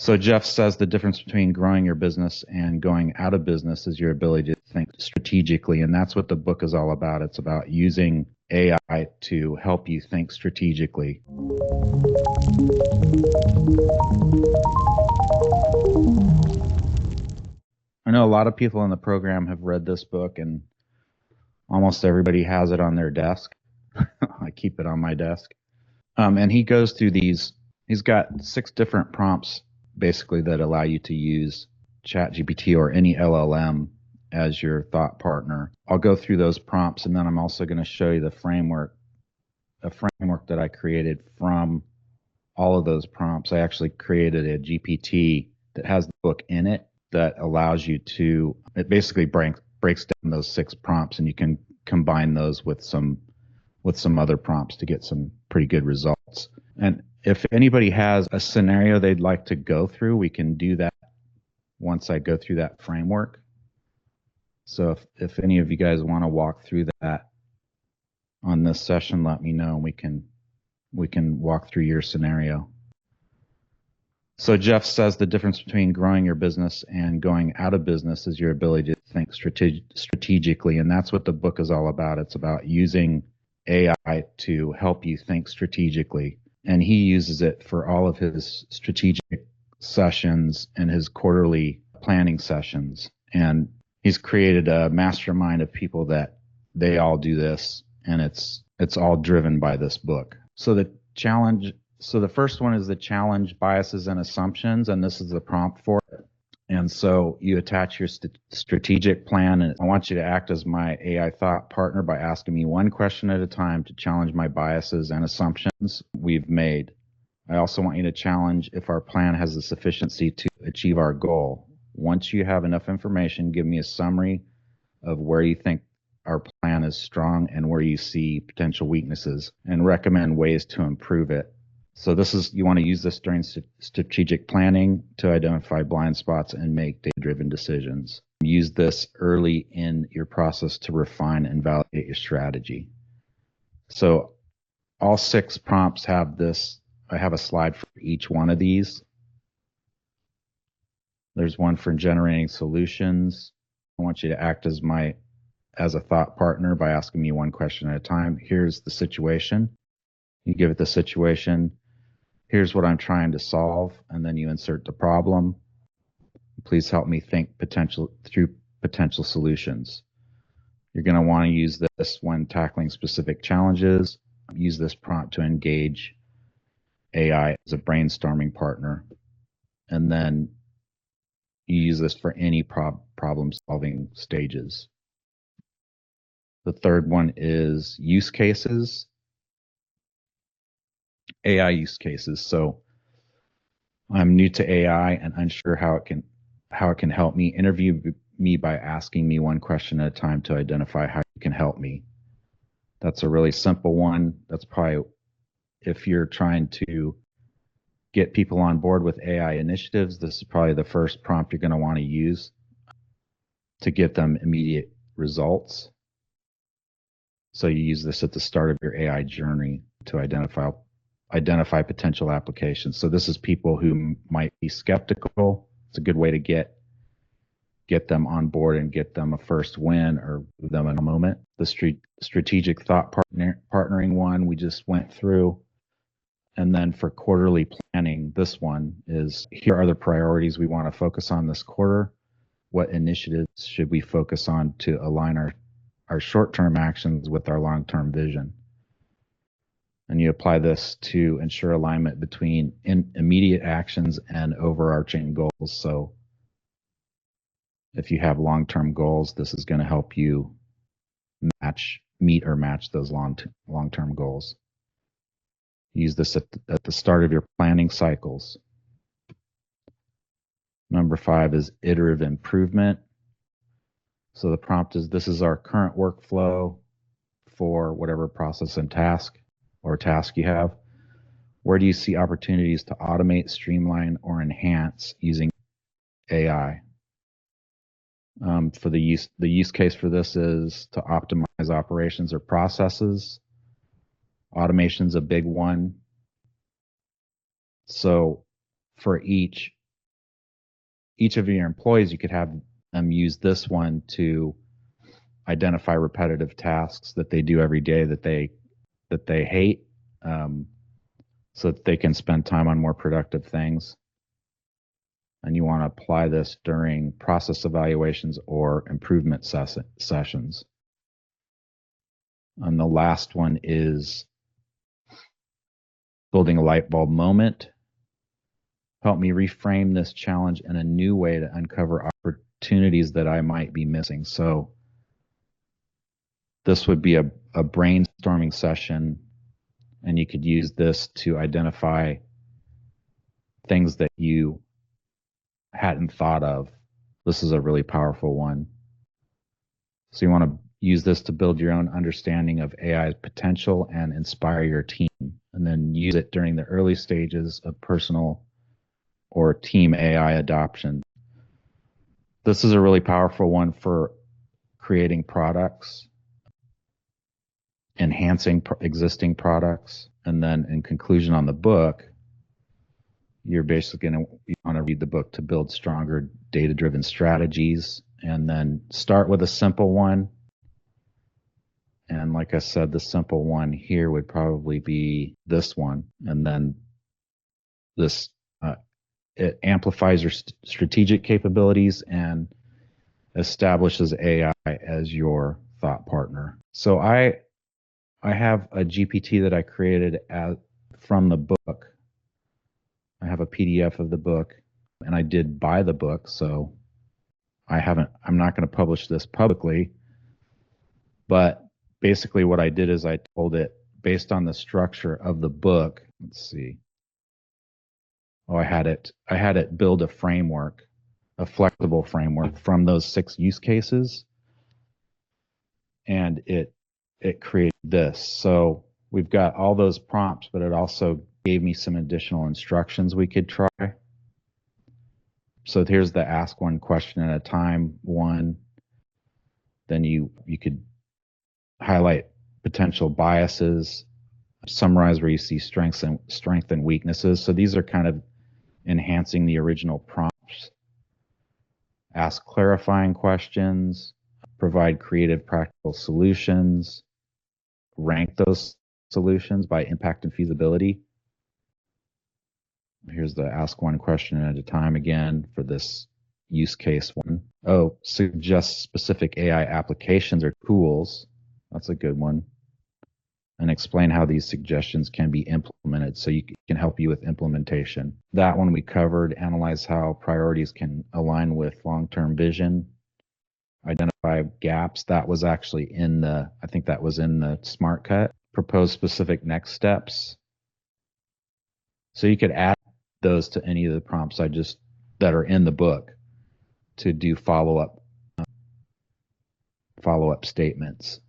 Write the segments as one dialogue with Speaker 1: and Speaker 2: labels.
Speaker 1: So Jeff says the difference between growing your business and going out of business is your ability to think strategically. And that's what the book is all about. It's about using AI to help you think strategically. I know a lot of people in the program have read this book, and almost everybody has it on their desk. I keep it on my desk. And he goes through these, he's got 6 different prompts basically that allow you to use ChatGPT or any LLM as your thought partner. I'll go through those prompts, and then I'm also going to show you a framework that I created from all of those prompts. I actually created a GPT that has the book in it that allows you to, it basically breaks down those 6 prompts, and you can combine those with some other prompts to get some pretty good results. And if anybody has a scenario they'd like to go through, we can do that once I go through that framework. So if any of you guys want to walk through that on this session, let me know, and we can walk through your scenario. So Jeff says the difference between growing your business and going out of business is your ability to think strategically. And that's what the book is all about. It's about using AI to help you think strategically. And he uses it for all of his strategic sessions and his quarterly planning sessions. And he's created a mastermind of people that they all do this, and it's all driven by this book. So the first one is the challenge biases and assumptions, and this is the prompt for it. And so you attach your strategic plan, and I want you to act as my AI thought partner by asking me one question at a time to challenge my biases and assumptions we've made. I also want you to challenge if our plan has the sufficiency to achieve our goal. Once you have enough information, give me a summary of where you think our plan is strong and where you see potential weaknesses, and recommend ways to improve it. So you want to use this during strategic planning to identify blind spots and make data-driven decisions. Use this early in your process to refine and validate your strategy. So all 6 prompts have this. I have a slide for each one of these. There's one for generating solutions. I want you to act as a thought partner by asking me one question at a time. Here's the situation. You give it the situation. Here's what I'm trying to solve, and then you insert the problem. Please help me think through potential solutions. You're going to want to use this when tackling specific challenges. Use this prompt to engage AI as a brainstorming partner. And then you use this for any problem-solving stages. The third one is use cases. AI use cases. So I'm new to AI and unsure how it can help me. Interview me by asking me one question at a time to identify how you can help me. That's a really simple one. That's probably, if you're trying to get people on board with AI initiatives, this is probably the first prompt you're going to want to use to get them immediate results. So you use this at the start of your AI journey to identify potential applications. So this is people who might be skeptical. It's a good way to get them on board and get them a first win or give them a moment. The strategic thought partnering one we just went through. And then for quarterly planning, this one is, here are the priorities we want to focus on this quarter. What initiatives should we focus on to align our short-term actions with our long-term vision? And you apply this to ensure alignment between immediate actions and overarching goals. So if you have long-term goals, this is going to help you meet or match those long-term goals. Use this at the start of your planning cycles. Number 5 is iterative improvement. So the prompt is, this is our current workflow for whatever process and task you have. Where do you see opportunities to automate, streamline, or enhance using AI? For the use case for this is to optimize operations or processes. Automation's a big one. So for each, each of your employees, you could have them use this one to identify repetitive tasks that they do every day that they hate, so that they can spend time on more productive things. And you want to apply this during process evaluations or improvement sessions. And the last one is building a light bulb moment. Help me reframe this challenge in a new way to uncover opportunities that I might be missing. So this would be a brainstorming session, and you could use this to identify things that you hadn't thought of. This is a really powerful one. So you want to use this to build your own understanding of AI's potential and inspire your team, and then use it during the early stages of personal or team AI adoption. This is a really powerful one for creating products, enhancing existing products, and then in conclusion on the book, you're basically going to want to read the book to build stronger data-driven strategies, and then start with a simple one. And like I said, the simple one here would probably be this one. And then this, it amplifies your strategic capabilities and establishes AI as your thought partner. So I have a GPT that I created from the book. I have a PDF of the book, and I did buy the book, so I'm not going to publish this publicly. But basically what I did is I told it, based on the structure of the book, let's see. Oh, I had it build a framework, a flexible framework from those 6 use cases. And it created this. So we've got all those prompts, but it also gave me some additional instructions we could try. So here's the ask one question at a time one. Then you could highlight potential biases, summarize where you see strengths and weaknesses. So these are kind of enhancing the original prompts. Ask clarifying questions, provide creative practical solutions, rank those solutions by impact and feasibility. Here's the ask one question at a time again for this use case one. Oh, suggest specific AI applications or tools. That's a good one. And explain how these suggestions can be implemented so you can help you with implementation. That one we covered. Analyze how priorities can align with long-term vision. Identify gaps. That was actually I think that was in the Smart Cut. Propose specific next steps. So you could add those to any of the prompts that are in the book to do follow-up statements.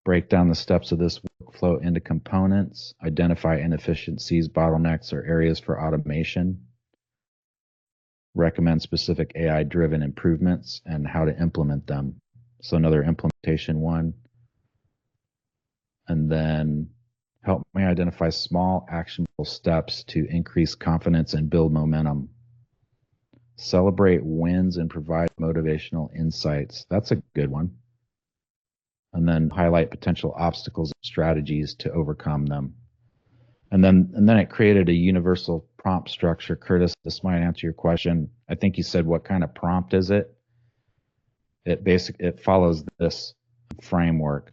Speaker 1: Break down the steps of this workflow into components, identify inefficiencies, bottlenecks, or areas for automation, recommend specific AI-driven improvements and how to implement them. So another implementation one. And then help me identify small actionable steps to increase confidence and build momentum. Celebrate wins and provide motivational insights. That's a good one. And then highlight potential obstacles and strategies to overcome them. And then it created a universal prompt structure. Curtis, this might answer your question. I think you said, what kind of prompt is it? It follows this framework.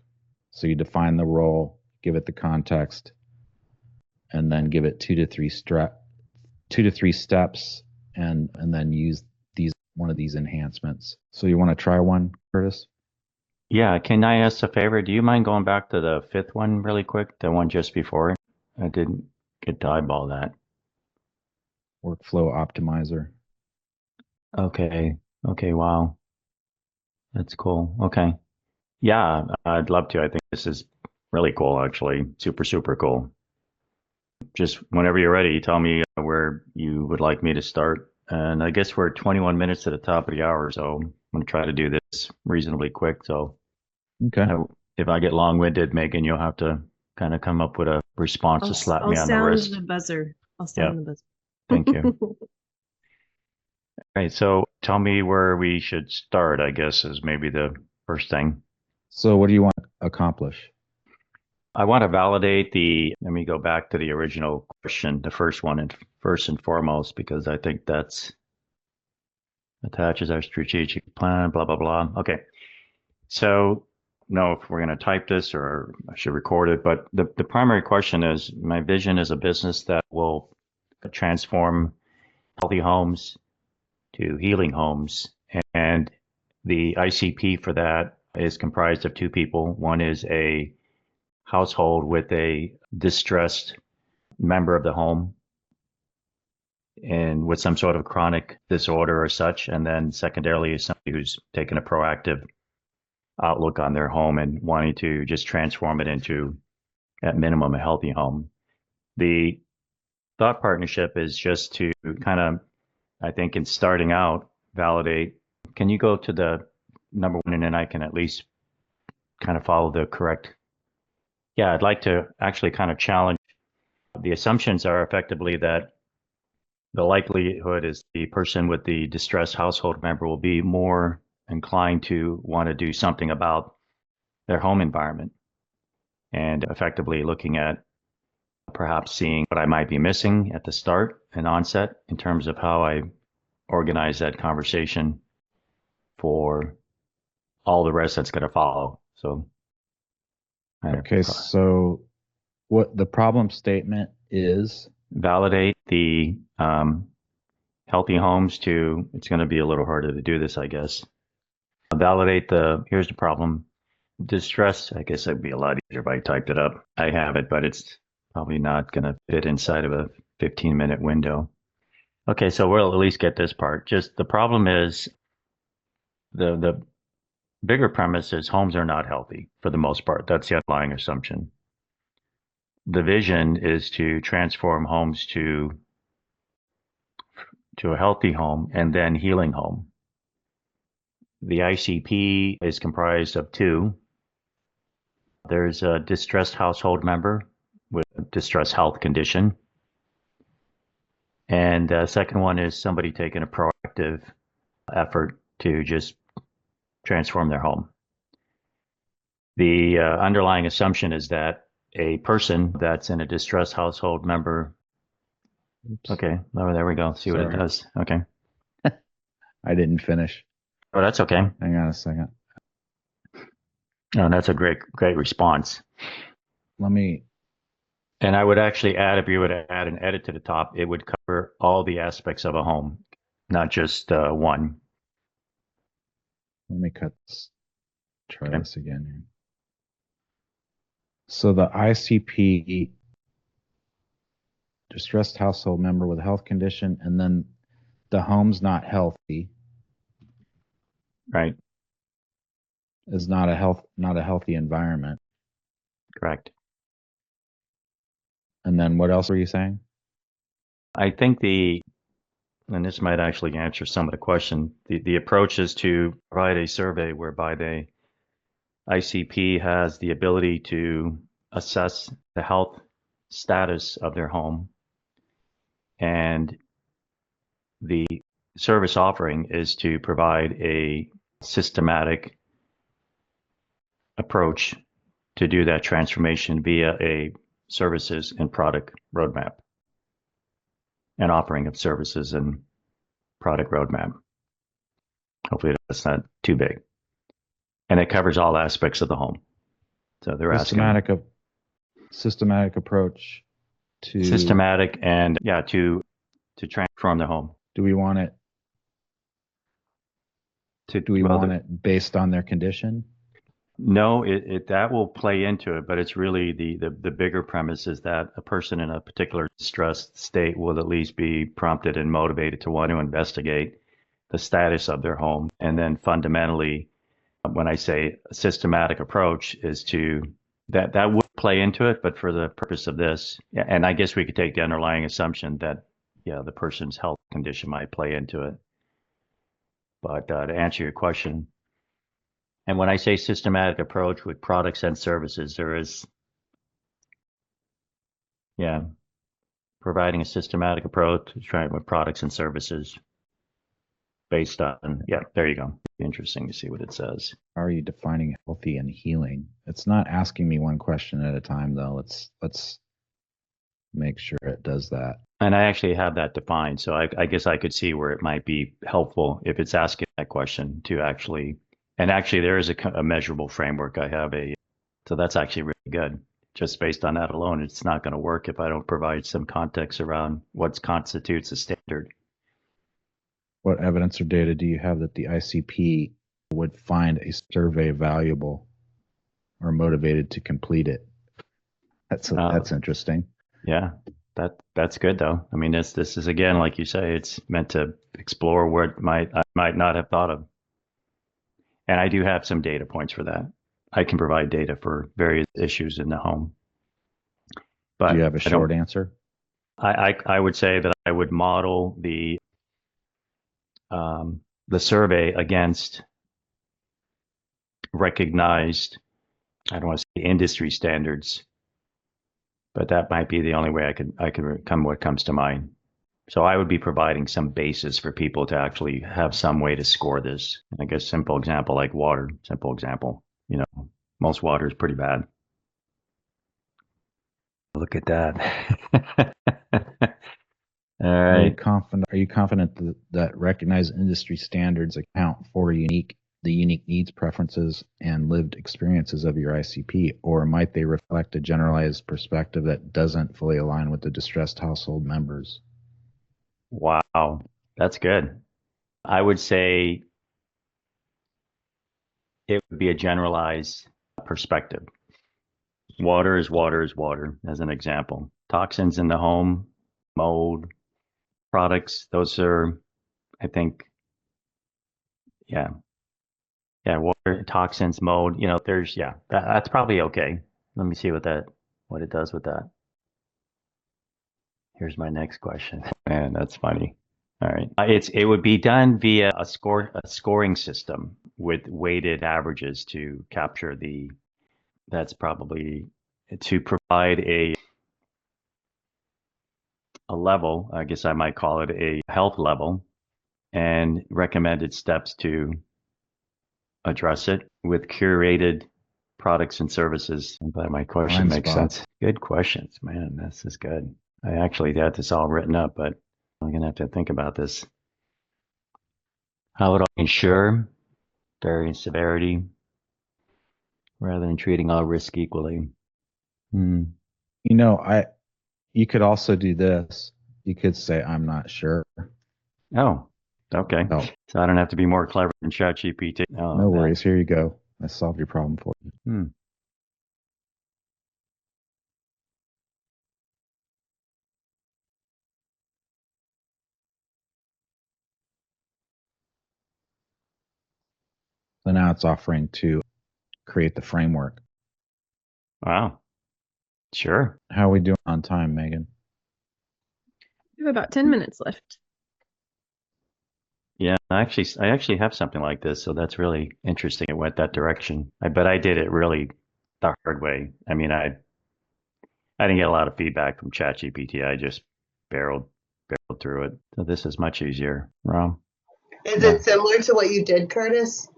Speaker 1: So you define the role, give it the context, and then give it 2 to 3 steps, and then use one of these enhancements. So you want to try one, Curtis?
Speaker 2: Yeah, can I ask a favor? Do you mind going back to the 5th one really quick? The one just before it? I didn't get to eyeball that.
Speaker 1: Workflow optimizer.
Speaker 2: Okay. Wow. That's cool. Okay. Yeah, I'd love to. I think this is really cool, actually. Super, super cool. Just whenever you're ready, tell me where you would like me to start. And I guess we're 21 minutes to the top of the hour, so I'm going to try to do this reasonably quick. So
Speaker 1: okay.
Speaker 2: If I get long-winded, Megan, you'll have to kind of come up with a response to slap me on the wrist.
Speaker 3: I'll sound the buzzer.
Speaker 2: Thank you. Right. So tell me where we should start, I guess, is maybe the first thing.
Speaker 1: So what do you want to accomplish?
Speaker 2: I want to validate let me go back to the original question, the first one, and first and foremost, because I think that's attaches our strategic plan, blah, blah, blah. Okay. So, no, if we're going to type this or I should record it, but the primary question is my vision is a business that will transform healthy homes to healing homes. And the ICP for that is comprised of two people. One is a household with a distressed member of the home and with some sort of chronic disorder or such. And then secondarily is somebody who's taken a proactive outlook on their home and wanting to just transform it into, at minimum, a healthy home. The thought partnership is just to kind of, I think, in starting out, validate. Can you go to the number one and then I can at least kind of follow the correct? Yeah, I'd like to actually kind of challenge. The assumptions are effectively that the likelihood is the person with the distressed household member will be more inclined to want to do something about their home environment and effectively looking at perhaps seeing what I might be missing at the start and onset in terms of how I organize that conversation for all the rest that's going to follow. So,
Speaker 1: Okay, so what the problem statement is?
Speaker 2: validate the healthy homes to, it's going to be a little harder to do this, I guess. Validate here's the problem. Distress, I guess it'd be a lot easier if I typed it up. I have it, but it's probably not going to fit inside of a 15-minute window. Okay, so we'll at least get this part. Just the problem is the bigger premise is homes are not healthy for the most part. That's the underlying assumption. The vision is to transform homes to a healthy home and then healing home. The ICP is comprised of two. There's a distressed household member with a distressed health condition. And the second one is somebody taking a proactive effort to just transform their home. The underlying assumption is that a person that's in a distressed household member.
Speaker 1: Oops.
Speaker 2: Okay, oh, there we go. See what it does. Okay.
Speaker 1: I didn't finish.
Speaker 2: Oh, that's okay.
Speaker 1: Hang on a second.
Speaker 2: Oh, that's a great response.
Speaker 1: Let me.
Speaker 2: And I would actually add, if you would add an edit to the top, it would cover all the aspects of a home, not just one.
Speaker 1: Let me cut this. Try this again here. So the ICP, distressed household member with a health condition, and then the home's not healthy.
Speaker 2: Right.
Speaker 1: Is not a healthy environment.
Speaker 2: Correct.
Speaker 1: And then what else were you saying?
Speaker 2: I think and this might actually answer some of the question, the approach is to provide a survey whereby the ICP has the ability to assess the health status of their home. And the service offering is to provide a systematic approach to do that transformation via a services and product roadmap, an offering of services and product roadmap. Hopefully that's not too big. And it covers all aspects of the home. So they're
Speaker 1: systematic approach to
Speaker 2: systematic and to transform the home.
Speaker 1: Do we want it? Do we want it based on their condition?
Speaker 2: No, that will play into it, but it's really the bigger premise is that a person in a particular stressed state will at least be prompted and motivated to want to investigate the status of their home. And then fundamentally, when I say a systematic approach is that would play into it, but for the purpose of this, and I guess we could take the underlying assumption that, the person's health condition might play into it. But to answer your question, and when I say systematic approach with products and services, there is, providing a systematic approach to trying with products and services. based on, yeah, there you go. Interesting to see what it says.
Speaker 1: How are you defining healthy and healing? It's not asking me one question at a time though. Let's make sure it does that.
Speaker 2: And I actually have that defined. So I guess I could see where it might be helpful if it's asking that question to actually, and actually there is a measurable framework. I have so that's actually really good. Just based on that alone, it's not going to work if I don't provide some context around what constitutes a standard.
Speaker 1: What evidence or data do you have that the ICP would find a survey valuable or motivated to complete it? That's interesting.
Speaker 2: Yeah, that's good though. I mean, this is again, like you say, it's meant to explore what I might not have thought of. And I do have some data points for that. I can provide data for various issues in the home. But
Speaker 1: do you have a short answer?
Speaker 2: I would say that I would model the survey against recognized, I don't want to say industry standards, but that might be the only way I could come what comes to mind. So I would be providing some basis for people to actually have some way to score this. I guess simple example like water, simple example. You know, most water is pretty bad. Look at that. All right.
Speaker 1: Are you confident that recognized industry standards account for the unique needs, preferences, and lived experiences of your ICP, or might they reflect a generalized perspective that doesn't fully align with the distressed household members?
Speaker 2: Wow, that's good. I would say it would be a generalized perspective. Water is water is water, as an example. Toxins in the home, mold, products, those are, I think, yeah, yeah, water, toxins, mold, that's probably okay. Let me see what it does with that. Here's my next question. Man, that's funny. All right. It would be done via a scoring system with weighted averages to capture that's probably to provide a level, I guess I might call it a health level, and recommended steps to address it with curated products and services. But my question makes sense. Good questions, man. This is good. I actually had this all written up, but I'm going to have to think about this. How would I ensure varying severity rather than treating all risk equally?
Speaker 1: You could also do this. You could say, I'm not sure.
Speaker 2: Oh, okay. Oh. So I don't have to be more clever than ChatGPT.
Speaker 1: Oh, no worries. Here you go. I solved your problem for you. So now it's offering to create the framework.
Speaker 2: Wow. Sure.
Speaker 1: How are we doing on time, Megan?
Speaker 3: We have about 10 minutes left.
Speaker 2: Yeah, I actually have something like this, so that's really interesting. It went that direction. But I did it really the hard way. I mean, I didn't get a lot of feedback from ChatGPT. I just barreled through it. So this is much easier. Rom?
Speaker 4: Is it similar to what you did, Curtis?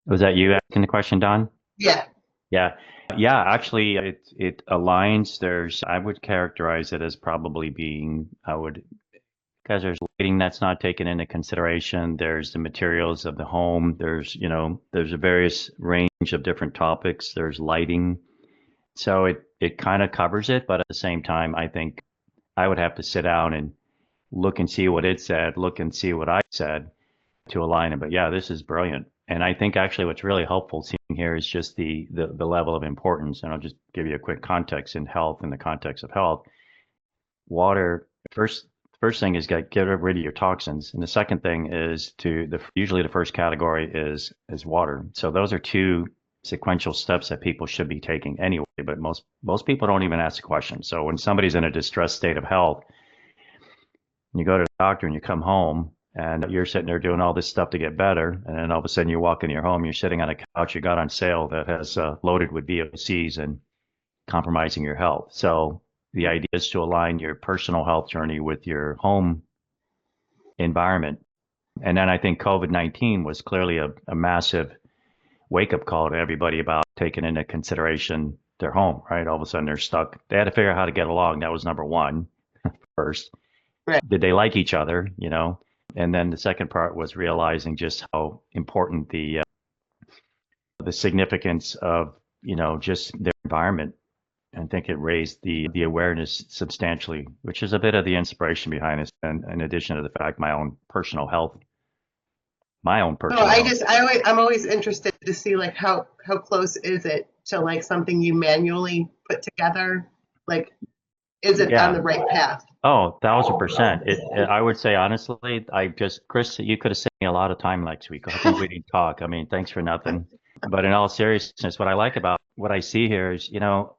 Speaker 2: Was that you asking the question, Don?
Speaker 4: Yeah.
Speaker 2: Yeah. Yeah, actually, it aligns. I would characterize it as probably being, because there's lighting that's not taken into consideration. There's the materials of the home. There's a various range of different topics. There's lighting. So it kind of covers it, but at the same time, I think I would have to sit down and look and see what it said, look and see what I said to align it. But yeah, this is brilliant. And I think actually what's really helpful seeing here is just the level of importance. And I'll just give you a quick context in health, in the context of health. Water, first thing is get rid of your toxins. And the second thing is usually the first category is water. So those are two sequential steps that people should be taking anyway, but most people don't even ask the question. So when somebody's in a distressed state of health, you go to the doctor and you come home and you're sitting there doing all this stuff to get better, and then all of a sudden you walk into your home, you're sitting on a couch you got on sale that has loaded with VOCs and compromising your health. So the idea is to align your personal health journey with your home environment And then I think COVID-19 was clearly a massive wake-up call to everybody about taking into consideration their home, right? All of a sudden they're stuck. They had to figure out how to get along. That was number one first.
Speaker 4: Right.
Speaker 2: Did they like each other, you know? And then the second part was realizing just how important the significance of, you know, just their environment. I think it raised the awareness substantially, which is a bit of the inspiration behind this. And in addition to the fact, my own personal health.
Speaker 4: So I'm always interested to see like how close is it to like something you manually put together? Like, is it on the right path?
Speaker 2: Oh, 1,000%. I would say honestly, Chris, you could have saved me a lot of time next week. I think we didn't talk. I mean, thanks for nothing. But in all seriousness, what I like about what I see here is, you know,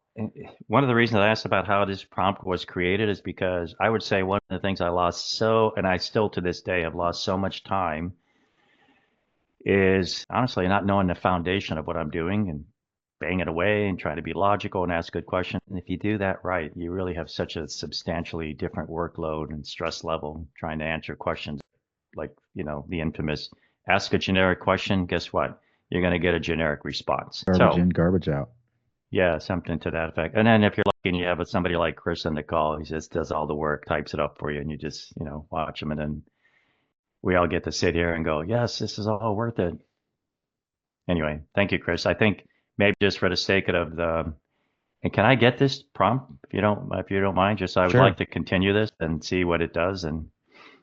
Speaker 2: one of the reasons I asked about how this prompt was created is because I would say one of the things and I still to this day have lost so much time is honestly not knowing the foundation of what I'm doing and bang it away and try to be logical and ask good questions. And if you do that right, you really have such a substantially different workload and stress level trying to answer questions like, you know, the infamous ask a generic question. Guess what? You're going to get a generic response.
Speaker 1: Garbage in, garbage out.
Speaker 2: Yeah, something to that effect. And then if you're lucky and you have somebody like Chris on the call, he just does all the work, types it up for you, and you just, you know, watch him. And then we all get to sit here and go, yes, this is all worth it. Anyway, thank you, Chris. I think maybe just for the sake of and can I get this prompt if you don't mind? Just I would like to continue this and see what it does, and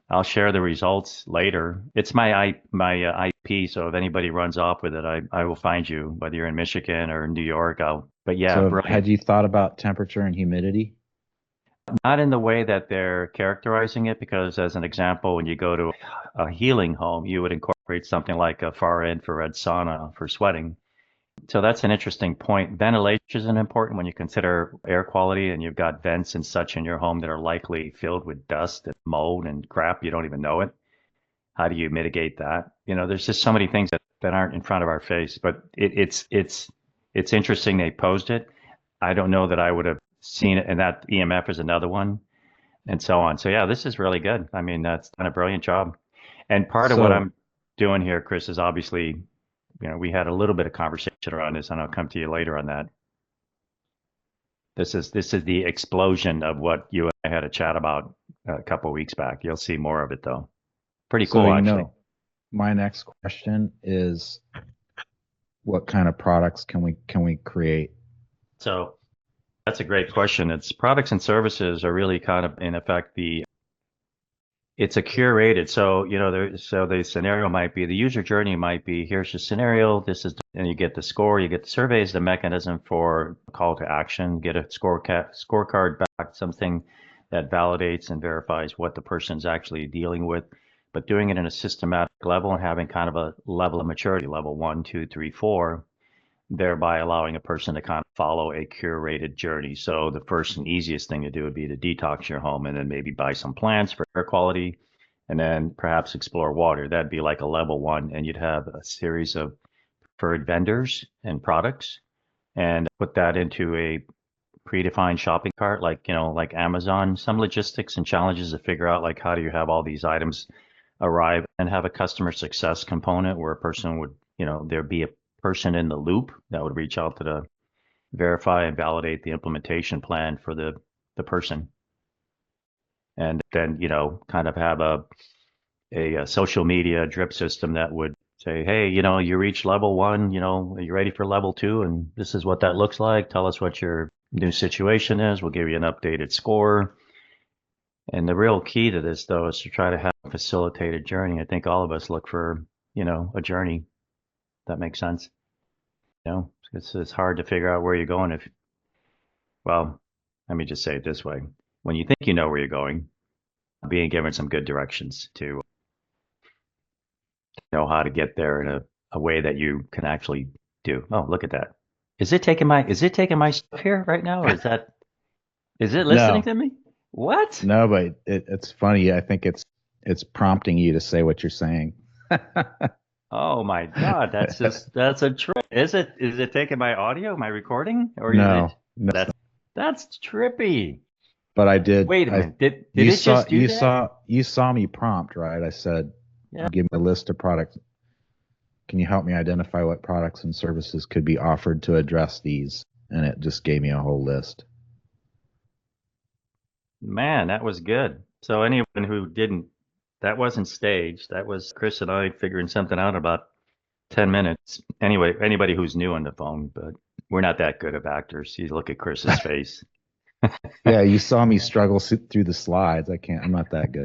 Speaker 2: I'll share the results later. It's my IP, so if anybody runs off with it, I will find you, whether you're in Michigan or New York. But yeah,
Speaker 1: So
Speaker 2: brilliant.
Speaker 1: had you thought about temperature and humidity?
Speaker 2: Not in the way that they're characterizing it, because as an example, when you go to a healing home, you would incorporate something like a far infrared sauna for sweating. So that's an interesting point. Ventilation is important when you consider air quality and you've got vents and such in your home that are likely filled with dust and mold and crap. You don't even know it. How do you mitigate that? You know, there's just so many things that aren't in front of our face, but it's interesting they posed it. I don't know that I would have seen it, and that EMF is another one, and so on. So yeah, this is really good. I mean, that's done a brilliant job. And part of what I'm doing here, Chris, is obviously, you know, we had a little bit of conversation around this, and I'll come to you later on that. This is the explosion of what you and I had a chat about a couple of weeks back. You'll see more of it though. Pretty cool,
Speaker 1: So,
Speaker 2: actually.
Speaker 1: My next question is, what kind of products can we create?
Speaker 2: So that's a great question. It's products and services are really kind of in effect it's a curated. So, you know, so the scenario might be, the user journey might be, here's the scenario, and you get the score, you get the surveys, the mechanism for call to action, get a scorecard back, something that validates and verifies what the person's actually dealing with, but doing it in a systematic level and having kind of a level of maturity, level 1, 2, 3, 4, thereby allowing a person to kind of follow a curated journey. So the first and easiest thing to do would be to detox your home and then maybe buy some plants for air quality and then perhaps explore water. That'd be like a level 1, and you'd have a series of preferred vendors and products and put that into a predefined shopping cart, like, you know, like Amazon. Some logistics and challenges to figure out, like, how do you have all these items arrive, and have a customer success component where a person would, you know, there'd be a person in the loop that would reach out to verify and validate the implementation plan for the person. And then, you know, kind of have a social media drip system that would say, hey, you know, you reached level 1, you know, are you ready for level 2? And this is what that looks like. Tell us what your new situation is. We'll give you an updated score. And the real key to this, though, is to try to have a facilitated journey. I think all of us look for, you know, a journey. That makes sense. You know, it's hard to figure out where you're going well, let me just say it this way. When you think you know where you're going, being given some good directions to know how to get there in a way that you can actually do. Oh, look at that. Is it taking my stuff here right now? Or is it listening to me? What?
Speaker 1: No, but it's funny. I think it's prompting you to say what you're saying.
Speaker 2: Oh my God, that's a trick. Is it taking my audio, my recording? Or
Speaker 1: no,
Speaker 2: that's trippy.
Speaker 1: But I did.
Speaker 2: Wait a minute. Did it just do that?
Speaker 1: You saw me prompt, right? I said,
Speaker 2: Yeah.
Speaker 1: Give me a list of products. Can you help me identify what products and services could be offered to address these? And it just gave me a whole list.
Speaker 2: Man, that was good. So anyone who didn't, that wasn't staged. That was Chris and I figuring something out in about 10 minutes. Anyway, anybody who's new on the phone, but we're not that good of actors. You look at Chris's face.
Speaker 1: Yeah, you saw me struggle through the slides. I'm not that good.